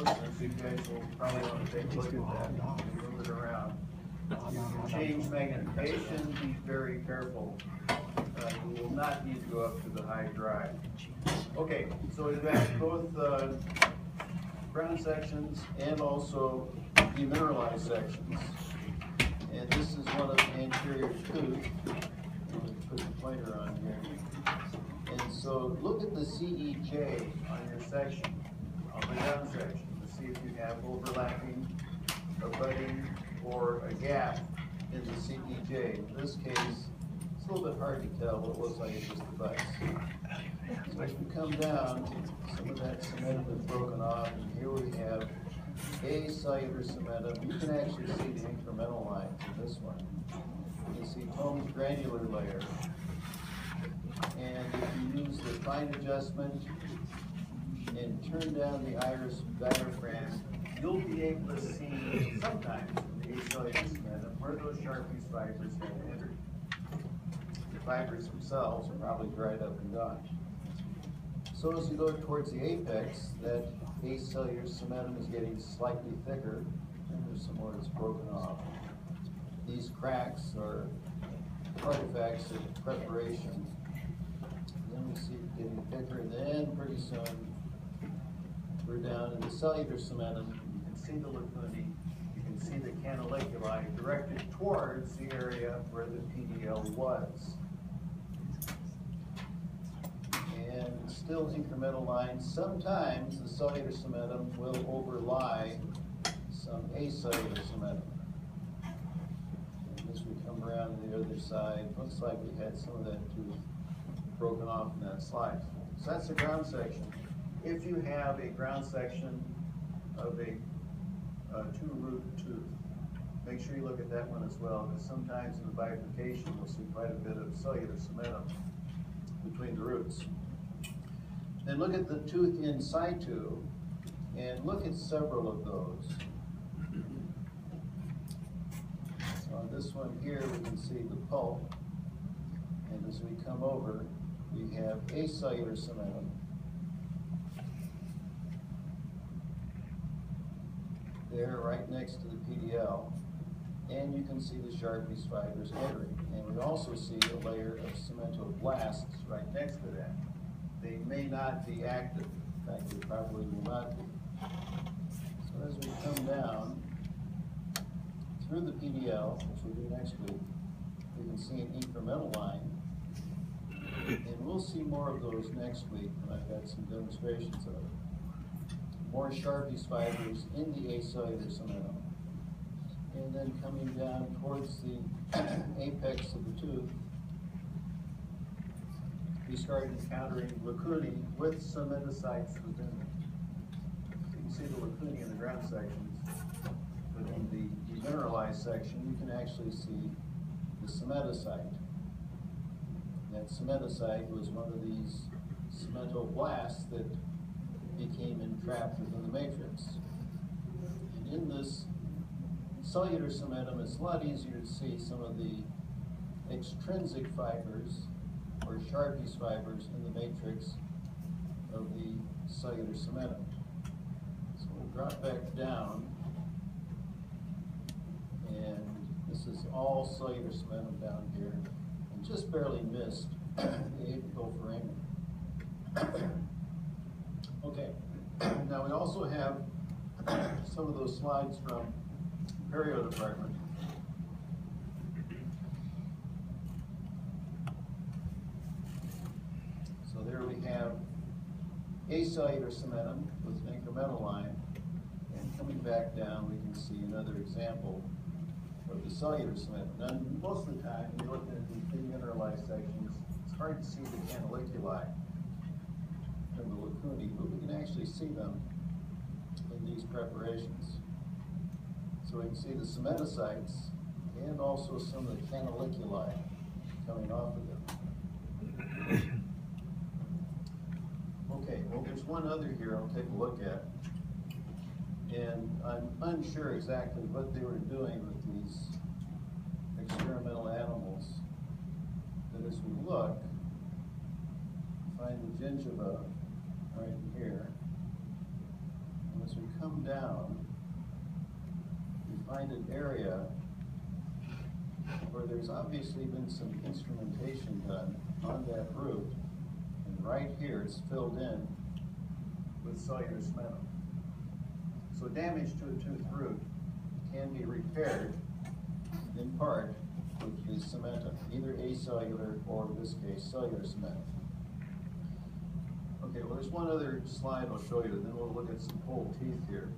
closer, so you guys will probably want to take a look at that, move it around. You can change magnification, be very careful. You will not need to go up to the high drive. Okay, so we've got both ground sections and also demineralized sections. And this is one of the anterior tooth. I'm going to put the pointer on here. And so look at the CEJ on your section, on the down section, to see if you have overlapping, abutting, or a gap in the CEJ. In this case, it's a little bit hard to tell, but it looks like it's just a butts. So as we come down, some of that cementum is broken off, and here we have acellular cementum. You can actually see the incremental lines in this one. You can see Tome's granular layer. And if you use the fine adjustment and turn down the iris diaphragm, you'll be able to see sometimes in the acellular cementum where those Sharpie's fibers have entered. The fibers themselves are probably dried up and gone. So as you go towards the apex, that acellular cementum is getting slightly thicker, and there's some more that's broken off. These cracks are artifacts of preparation. Then we see it getting thicker, and then pretty soon we're down in the cellular cementum. You can see the lacunae, you can see the canaliculi directed towards the area where the PDL was. And still incremental lines. Sometimes the cellular cementum will overlie some acellular cementum. And as we come around to the other side, looks like we had some of that tooth broken off in that slide. So that's the ground section. If you have a ground section of a two-root tooth, make sure you look at that one as well, because sometimes in the bifurcation we'll see quite a bit of cellular cementum between the roots. Then look at the tooth in situ, and look at several of those. So on this one here, we can see the pulp, and as we come over, we have acellular cementum. There, right next to the PDL, and you can see the Sharpie's fibers entering. And we also see a layer of cementoblasts right next to that. They may not be active. In fact, they probably will not be. So as we come down through the PDL, which we'll do next week, we can see an incremental line. And we'll see more of those next week when I've got some demonstrations of it. More Sharpie's fibers in the acellular cementum. And then coming down towards the apex of the tooth, we start encountering lacunae with cementicytes within them. You can see the lacunae in the ground sections, but in the demineralized section, you can actually see the cementicyte. That cementicyte was one of these cementoblasts that became entrapped within the matrix. And in this cellular cementum, it's a lot easier to see some of the extrinsic fibers or Sharpie's fibers in the matrix of the cellular cementum. So we'll drop back down, and this is all cellular cementum down here, and just barely missed the apical foramen. Okay, now we also have some of those slides from perio department. So there we have acellular cementum with an incremental line, and coming back down we can see another example of the cellular cementum. Now most of the time when you're looking at these demineralized sections, it's hard to see the canaliculi and the lacunae, but we can actually see them in these preparations. So we can see the cementicytes and also some of the canaliculi coming off of them. Okay, well there's one other here I'll take a look at. And I'm unsure exactly what they were doing with these experimental animals. But as we look, find the gingiva right here. And as we come come down, you find an area where there's obviously been some instrumentation done on that root, and right here it's filled in with cellular cementum. So damage to a toothed root can be repaired in part with the cementum, either acellular or in this case cellular cementum. Okay, well there's one other slide I'll show you, then we'll look at some whole teeth here.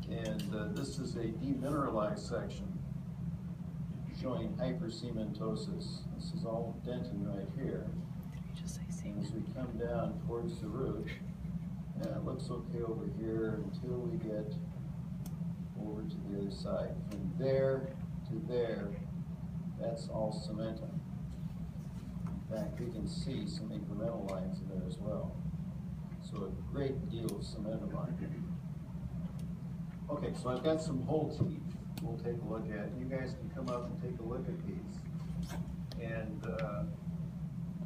And this is a demineralized section showing hypercementosis. This is all dentin right here. And as we come down towards the root, yeah, it looks okay over here until we get over to the other side. From there to there, that's all cementum. In fact, we can see some incremental lines in there as well. So a great deal of cementum on here. Okay, so I've got some whole teeth we'll take a look at. You guys can come up and take a look at these.